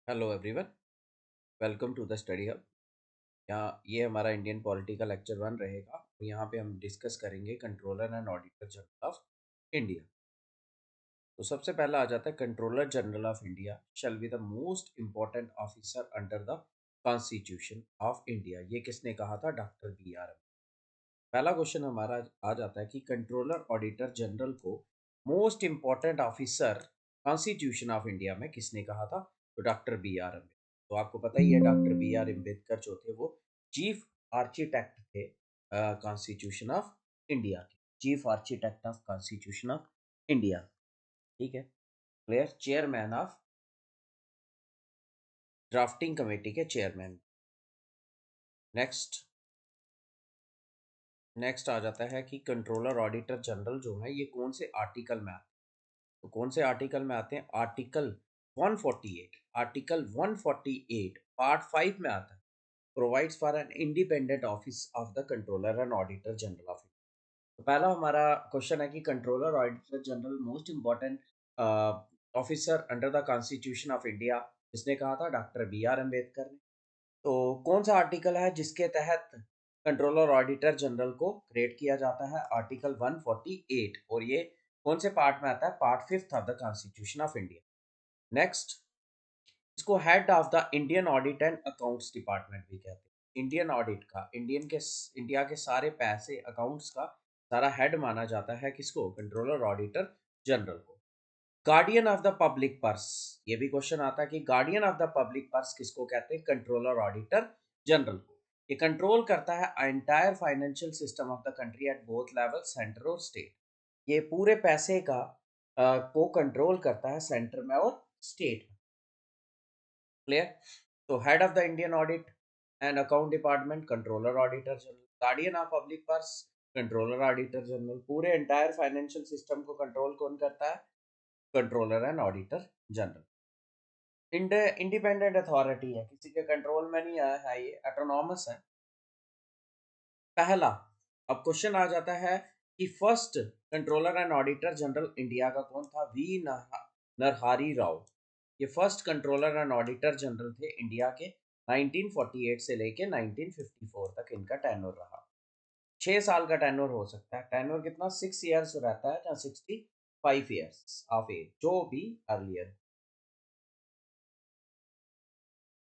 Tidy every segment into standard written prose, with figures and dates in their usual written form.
Hello everyone, welcome to the study hub. यहाँ ये हमारा इंडियन पॉलिटी का लेक्चर 1 रहेगा। यहाँ पे हम डिस्कस करेंगे controller and auditor general of India. तो सबसे पहला आ जाता है controller general of India shall be the most important officer under the constitution of India. ये किसने कहा था? Doctor B R. पहला क्वेश्चन हमारा आ जाता है कि कंट्रोलर ऑडिटर जनरल को most important officer constitution of India में किसने कहा था? तो डॉक्टर बी आर अम्बेडकर। तो आपको पता ही है डॉक्टर बी आर अम्बेडकर जो थे वो चीफ आर्किटेक्ट थे कॉन्स्टिट्यूशन ऑफ इंडिया के। Chief architect of constitution of India. ठीक है, clear. Chairman of drafting committee के चेयरमैन। नेक्स्ट नेक्स्ट आ जाता है कि कंट्रोलर ऑडिटर जनरल जो है ये कौन से आर्टिकल में आता है? तो कौन से आर्टिकल में आते हैं? आर्टिकल 148। आर्टिकल 148 पार्ट 5 में आता है। Provides for an independent office of the controller and auditor general of India. तो पहला हमारा क्वेश्चन है कि controller auditor general most important officer under the constitution of India जिसने कहा था? डॉक्टर बी आर अम्बेडकर ने। तो कौन सा आर्टिकल है जिसके तहत कंट्रोलर ऑडिटर जनरल को क्रिएट किया जाता है? आर्टिकल 148। और ये कौन से पार्ट में आता है? Part 5 of the constitution of India. Next, इसको head of the Indian audit and accounts department भी कहते हैं। इंडियन ऑडिट का, इंडिया के सारे पैसे अकाउंट्स का सारा हेड माना जाता है किसको? कंट्रोलर ऑडिटर जनरल को। Guardian of the public purse, ये भी क्वेश्चन आता है कि guardian of the public purse किसको कहते हैं? कंट्रोलर ऑडिटर जनरल को। ये कंट्रोल करता है entire financial system of the country at both level, centre और स्टेट। ये पूरे पैसे का को कंट्रोल करता है सेंटर में और स्टेट में। क्लियर। तो head of the Indian audit and account department controller auditor general. Guardian of public purse controller auditor general. पूरे एंटायर फाइनेंशियल सिस्टम को कंट्रोल कौन करता है? Controller and auditor general. Independent authority है, किसी के कंट्रोल में नहीं है, ये ऑटोनॉमस है। पहला, अब क्वेश्चन आ जाता है कि first controller and auditor general India का कौन था? वी नरहरि राव। ये first controller and auditor general थे इंडिया के। 1948 से लेके 1954 तक इनका टेन्योर रहा। 6 साल का टेन्योर हो सकता है। टेन्योर कितना? 6 ईयर्स रहता है या 65 ईयर्स ऑफ एज, जो भी अर्लियर।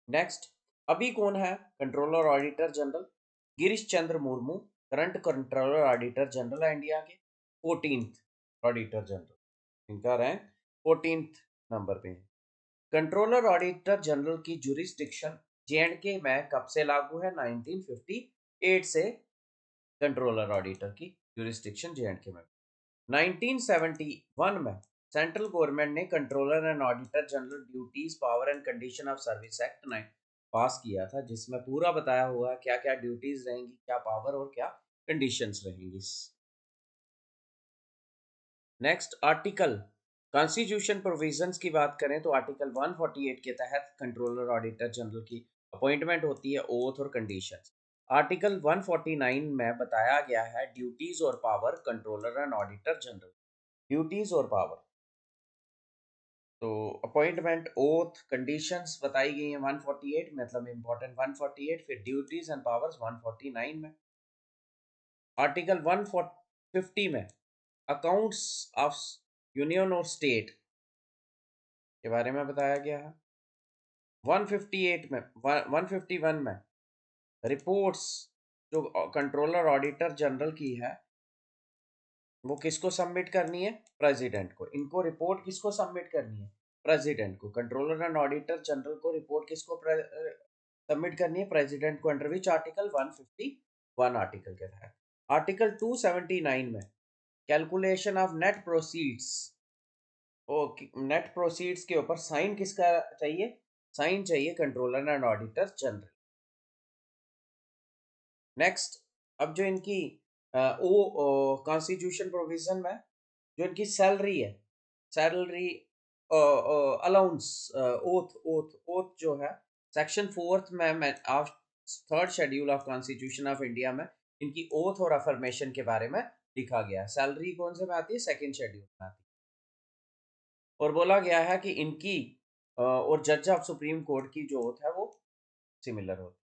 नेक्स्ट, अभी कौन है controller auditor general? Girish Chandra Murmu current controller auditor general है इंडिया के। 14th ऑडिटर जनरल, इनका रैंक 14th नंबर पे है। कंट्रोलर ऑडिटर जनरल की जुरिस्डिक्शन जेएंडके में कब से लागू है? 1958 से कंट्रोलर ऑडिटर की जुरिस्डिक्शन जेएंडके में। 1971 में सेंट्रल गवर्नमेंट ने controller and auditor general duties power and condition of service act 9 pass किया था, जिसमें पूरा बताया हुआ है क्या क्या ड्यूटीज रहेंगी, क्या पावर और क्या कंडीशंस रहेंगी। नेक्स्ट आर्टिकल, कॉन्स्टिट्यूशन प्रोविजंस की बात करें तो आर्टिकल 148 के तहत कंट्रोलर ऑडिटर जनरल की अपॉइंटमेंट होती है, ओथ और कंडीशंस। आर्टिकल 149 में बताया गया है ड्यूटीज और power controller and auditor general. Duties और पावर, तो अपॉइंटमेंट, ओथ, कंडीशंस बताई गई हैं 148 मतलब इंपॉर्टेंट 148। फिर ड्यूटीज एंड पावर्स 149 में। आर्टिकल 150 में अकाउंट्स ऑफ यूनियन और स्टेट के बारे में बताया गया है। 158 में 151 में रिपोर्ट्स जो कंट्रोलर ऑडिटर जनरल की है वो किसको सबमिट करनी है? प्रेसिडेंट को। इनको रिपोर्ट किसको सबमिट करनी है? प्रेसिडेंट को। कंट्रोलर एंड ऑडिटर जनरल को रिपोर्ट किसको सबमिट करनी है? प्रेसिडेंट को। Under which article? 151 आर्टिकल के तहत। आर्टिकल 279 में calculation of net proceeds, net proceeds के ऊपर साइन किसका चाहिए? साइन चाहिए controller and auditor general. Next, अब जो इनकी ओ कॉन्स्टिट्यूशन प्रोविजन में जो इनकी सैलरी है, salary allowance, oath oath oath जो है सेक्शन 4th में of third schedule of constitution of India में इनकी ओथ और अफर्मेशन के बारे में लिखा गया है। सैलरी कौन से में आती है? सेकंड शेड्यूल में आती है। और बोला गया है कि इनकी और जज ऑफ सुप्रीम कोर्ट की जो होता है वो सिमिलर होता है।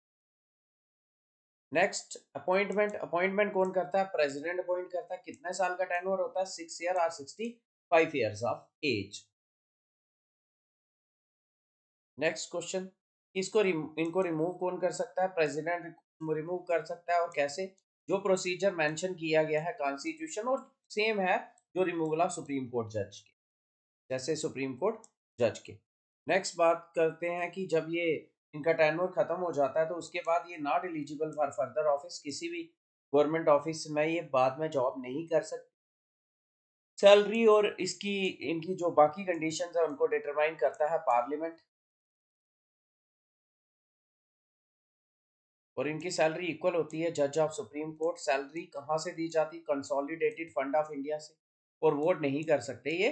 नेक्स्ट अपॉइंटमेंट, अपॉइंटमेंट कौन करता है? प्रेसिडेंट अपॉइंट करता है। कितने साल का टेन्योर होता है? 6 ईयर और 65 years of age. Next question, इसको इनको रिमूव कौन कर सकता है? प्रेसिडेंट रिमूव कर सकता है। और कैसे? जो प्रोसीजर मेंशन किया गया है कॉन्स्टिट्यूशन, और सेम है जो रिमूवल ऑफ सुप्रीम कोर्ट जज के, जैसे सुप्रीम कोर्ट जज के। नेक्स्ट बात करते हैं कि जब ये इनका टेन्योर खत्म हो जाता है तो उसके बाद ये not eligible for further office, किसी भी गवर्नमेंट ऑफिस में ये बाद में जॉब नहीं कर सकते। सैलरी और इसकी इनकी जो बाकी कंडीशंस है उनको डिटरमाइन करता है पार्लियामेंट। और इनकी सैलरी इक्वल होती है जज ऑफ सुप्रीम कोर्ट। सैलरी कहाँ से दी जाती? कंसोलिडेटेड फंड ऑफ इंडिया से। और वोट नहीं कर सकते ये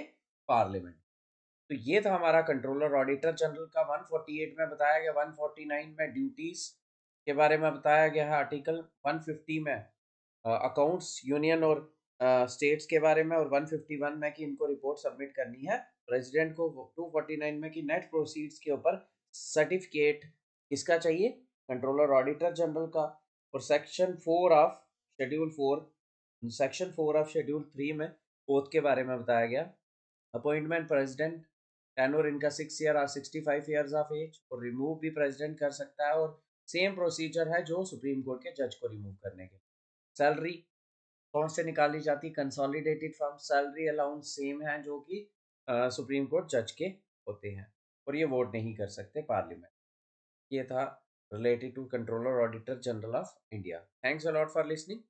पार्लियामेंट। तो ये था हमारा कंट्रोलर ऑडिटर जनरल का। 148 में बताया गया, 149 में ड्यूटीज के बारे में बताया गया है आर्टिकल, 150 में अकाउंट्स यूनियन और स्टेट्स के बारे में, और 151 में कि इनको रिपोर्ट सबमिट करनी है प्रेसिडेंट को। 249 में कि नेट प्रोसीड्स के ऊपर सर्टिफिकेट किसका चाहिए? कंट्रोलर ऑडिटर जनरल का। और सेक्शन 4 ऑफ शेड्यूल 3 में ओथ के बारे में बताया गया। अपॉइंटमेंट प्रेसिडेंट, टेन्योर इनका 6 ईयर और 65 ईयर्स ऑफ एज। और रिमूव भी प्रेसिडेंट कर सकता है, और सेम प्रोसीजर है जो सुप्रीम कोर्ट के जज को रिमूव करने के। सैलरी कौन से निकाली जाती? Consolidated from. Salary allowance same है जो कि सुप्रीम कोर्ट जज के होते हैं। और ये वोट नहीं कर सकते पार्लियामेंट। ये था related to controller auditor general of India. Thanks a lot for listening.